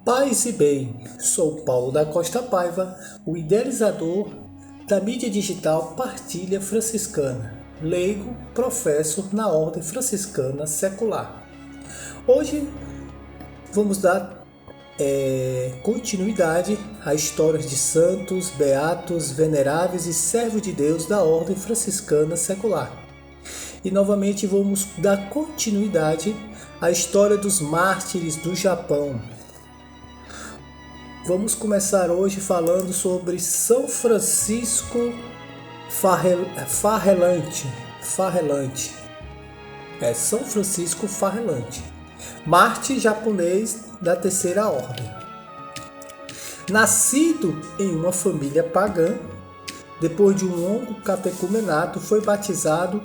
Paz e bem, sou Paulo da Costa Paiva, o idealizador da mídia digital Partilha Franciscana, leigo, professo na Ordem Franciscana Secular. Hoje vamos dar continuidade a histórias de santos, beatos, veneráveis e servos de Deus da Ordem Franciscana Secular. E novamente vamos dar continuidade à história dos mártires do Japão. Vamos começar hoje falando sobre São Francisco Farrelante. São Francisco Farrelante, mártir japonês da Terceira Ordem. Nascido em uma família pagã, depois de um longo catecumenato, foi batizado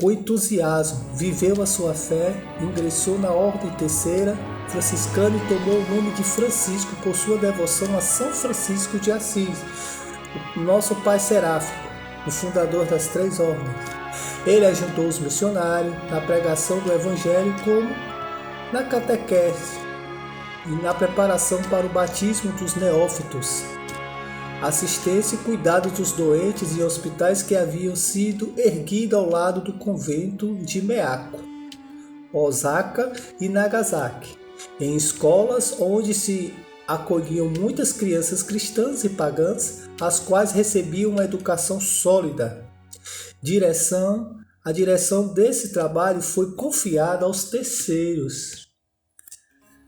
com entusiasmo, viveu a sua fé, ingressou na Ordem Terceira Franciscana e tomou o nome de Francisco por sua devoção a São Francisco de Assis, o nosso pai seráfico, o fundador das três ordens. Ele ajudou os missionários na pregação do Evangelho, como na catequese e na preparação para o batismo dos neófitos, assistência e cuidado dos doentes em hospitais que haviam sido erguidos ao lado do convento de Meako, Osaka e Nagasaki, em escolas onde se acolhiam muitas crianças cristãs e pagãs, as quais recebiam uma educação sólida. A direção desse trabalho foi confiada aos terceiros.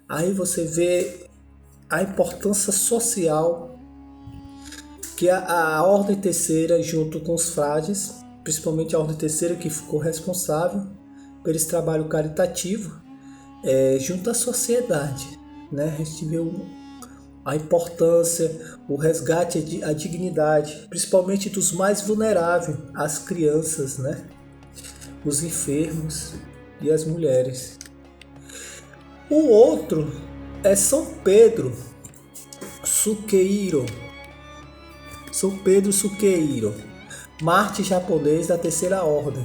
Aí você vê a importância social que a Ordem Terceira, junto com os frades, principalmente a Ordem Terceira que ficou responsável por esse trabalho caritativo, junto à sociedade, né? A gente vê a importância, o resgate, a dignidade, principalmente dos mais vulneráveis, as crianças, né? Os enfermos e as mulheres. O outro é São Pedro Sukeiro. São Pedro Sukeiro, mártir japonês da Terceira Ordem.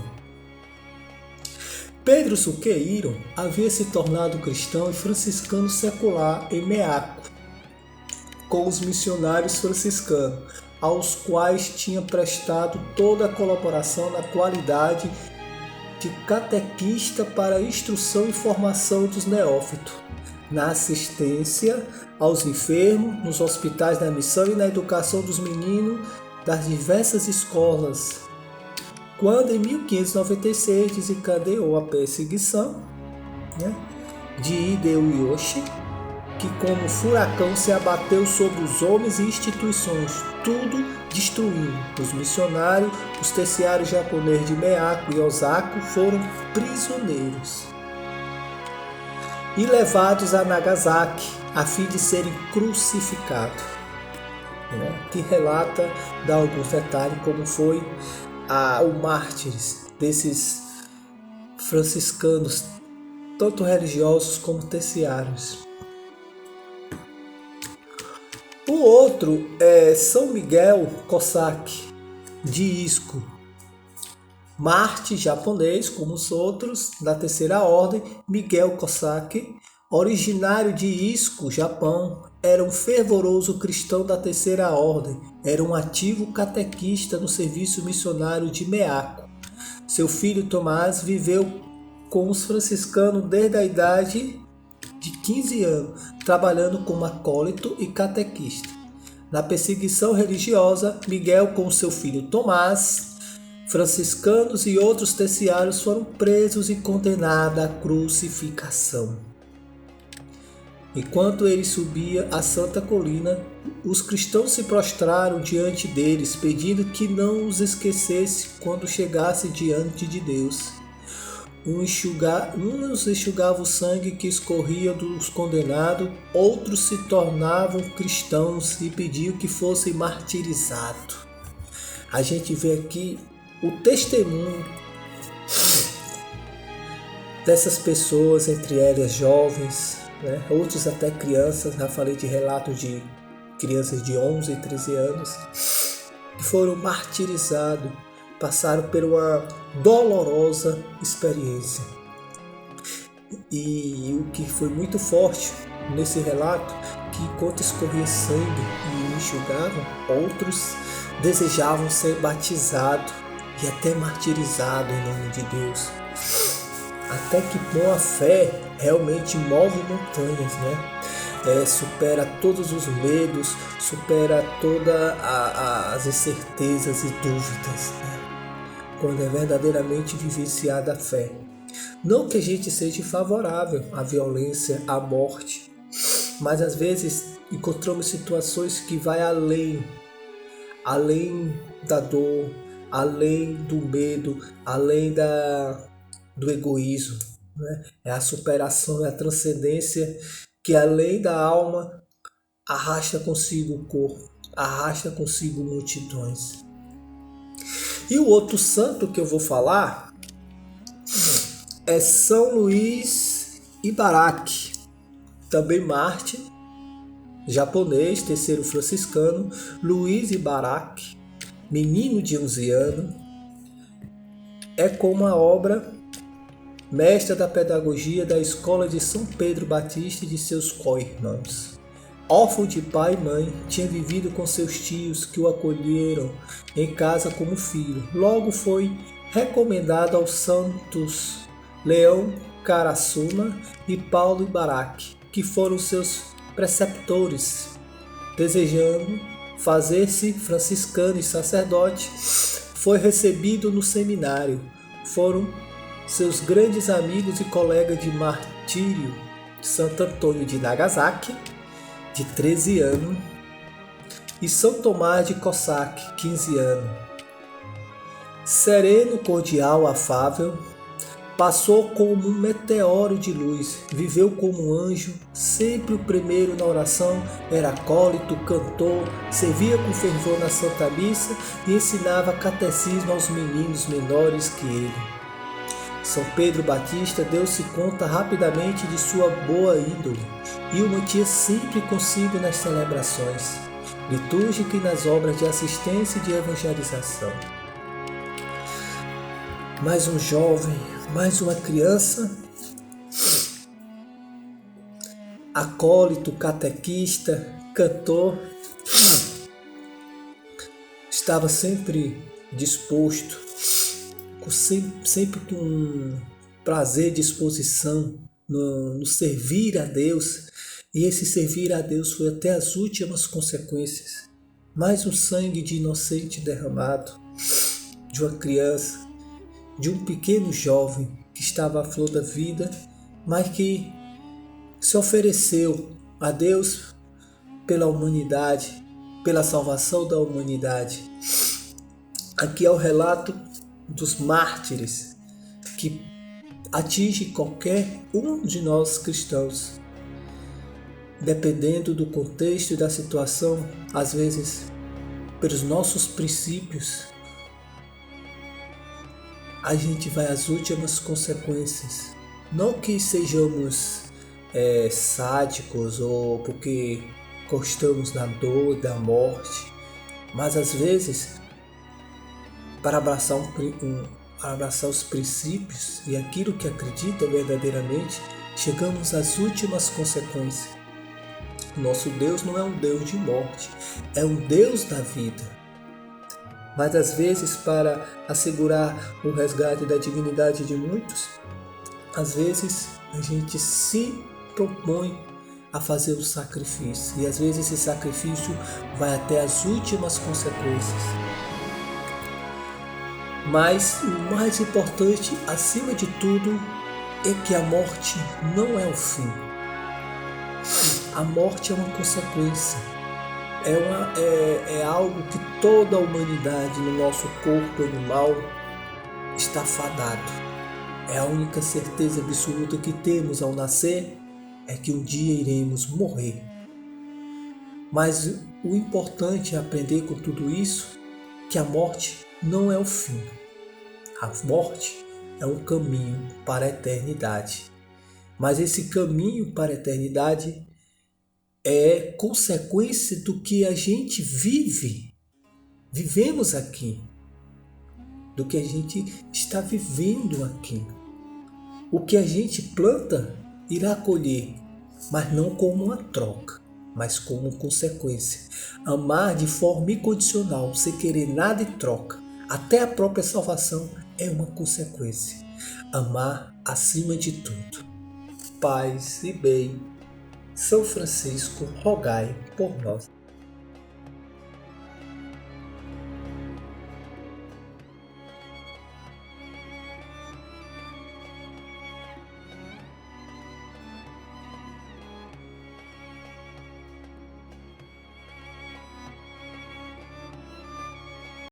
Pedro Sukeiro havia se tornado cristão e franciscano secular em Meako, com os missionários franciscanos, aos quais tinha prestado toda a colaboração na qualidade de catequista para a instrução e formação dos neófitos, na assistência aos enfermos, nos hospitais da missão e na educação dos meninos das diversas escolas. Quando em 1596 desencadeou a perseguição, de Hideyoshi, que como furacão se abateu sobre os homens e instituições, tudo destruindo. Os missionários, os terciários japoneses de Meako e Osaka foram prisioneiros e levados a Nagasaki a fim de serem crucificados, que relata, dá alguns detalhes como foi o mártires desses franciscanos, tanto religiosos como terciários. O outro é São Miguel Kosaki, de Isco, mártir japonês, como os outros, da Terceira Ordem. Miguel Kosaki, originário de Isco, Japão, era um fervoroso cristão da Terceira Ordem, era um ativo catequista no serviço missionário de Meako. Seu filho Tomás viveu com os franciscanos desde a idade de 15 anos, trabalhando como acólito e catequista. Na perseguição religiosa, Miguel com seu filho Tomás, franciscanos e outros terciários foram presos e condenados à crucificação. Enquanto ele subia a Santa Colina, os cristãos se prostraram diante deles, pedindo que não os esquecesse quando chegasse diante de Deus. Uns enxugavam o sangue que escorria dos condenados, outros se tornavam cristãos e pediam que fossem martirizados. A gente vê aqui o testemunho dessas pessoas, entre elas jovens, outros até crianças. Já falei de relatos de crianças de 11 e 13 anos que foram martirizados, passaram por uma dolorosa experiência. E o que foi muito forte nesse relato que enquanto escorria sangue e enxugavam, outros desejavam ser batizados e até martirizados em nome de Deus. Até que bom a fé realmente move montanhas, né? Supera todos os medos, supera todas as incertezas e dúvidas, né? Quando é verdadeiramente vivenciada a fé. Não que a gente seja favorável à violência, à morte, mas às vezes encontramos situações que vai além da dor, além do medo, além do egoísmo, né? É a superação, é a transcendência que além da alma arrasta consigo o corpo, arrasta consigo multidões. E o outro santo que eu vou falar é São Luís Ibaraki, também mártir, japonês, terceiro franciscano, Luís Ibaraki, menino de 11 anos, é como a obra mestra da pedagogia da escola de São Pedro Batista e de seus co-irmãos. Órfão de pai e mãe, tinha vivido com seus tios que o acolheram em casa como filho. Logo foi recomendado aos santos Leão Karasuma e Paulo Ibaraki, que foram seus preceptores. Desejando fazer-se franciscano e sacerdote, foi recebido no seminário. Foram seus grandes amigos e colegas de martírio Santo Antônio de Nagasaki, de 13 anos, e São Tomás de Cossack, 15 anos. Sereno, cordial, afável, passou como um meteoro de luz, viveu como um anjo, sempre o primeiro na oração, era acólito, cantor, servia com fervor na Santa Missa e ensinava catecismo aos meninos menores que ele. São Pedro Batista deu-se conta rapidamente de sua boa índole e o mantinha sempre consigo nas celebrações litúrgicas e nas obras de assistência e de evangelização. Mais um jovem, mais uma criança, acólito, catequista, cantor, estava sempre disposto, sempre com prazer e disposição no servir a Deus, e esse servir a Deus foi até as últimas consequências. Mais um sangue de inocente derramado, de uma criança, de um pequeno jovem que estava à flor da vida, mas que se ofereceu a Deus pela humanidade, pela salvação da humanidade. Aqui é o relato dos mártires que atinge qualquer um de nós cristãos, dependendo do contexto e da situação, às vezes pelos nossos princípios, a gente vai às últimas consequências. Não que sejamos sádicos ou porque gostamos da dor, da morte, mas às vezes para abraçar os princípios e aquilo que acredita verdadeiramente, chegamos às últimas consequências. Nosso Deus não é um Deus de morte, é um Deus da vida. Mas às vezes, para assegurar o resgate da dignidade de muitos, às vezes a gente se propõe a fazer o sacrifício, e às vezes esse sacrifício vai até as últimas consequências. Mas o mais importante, acima de tudo, é que a morte não é o fim. A morte é uma consequência. É algo que toda a humanidade no nosso corpo animal está fadado. É a única certeza absoluta que temos ao nascer, é que um dia iremos morrer. Mas o importante é aprender com tudo isso, que a morte não é o fim. A morte é um caminho para a eternidade. Mas esse caminho para a eternidade é consequência do que a gente vivemos aqui, do que a gente está vivendo aqui. O que a gente planta irá colher. mas não como uma troca, mas como consequência. Amar de forma incondicional, sem querer nada em troca, até a própria salvação, é uma consequência. Amar acima de tudo. Paz e bem. São Francisco, rogai por nós.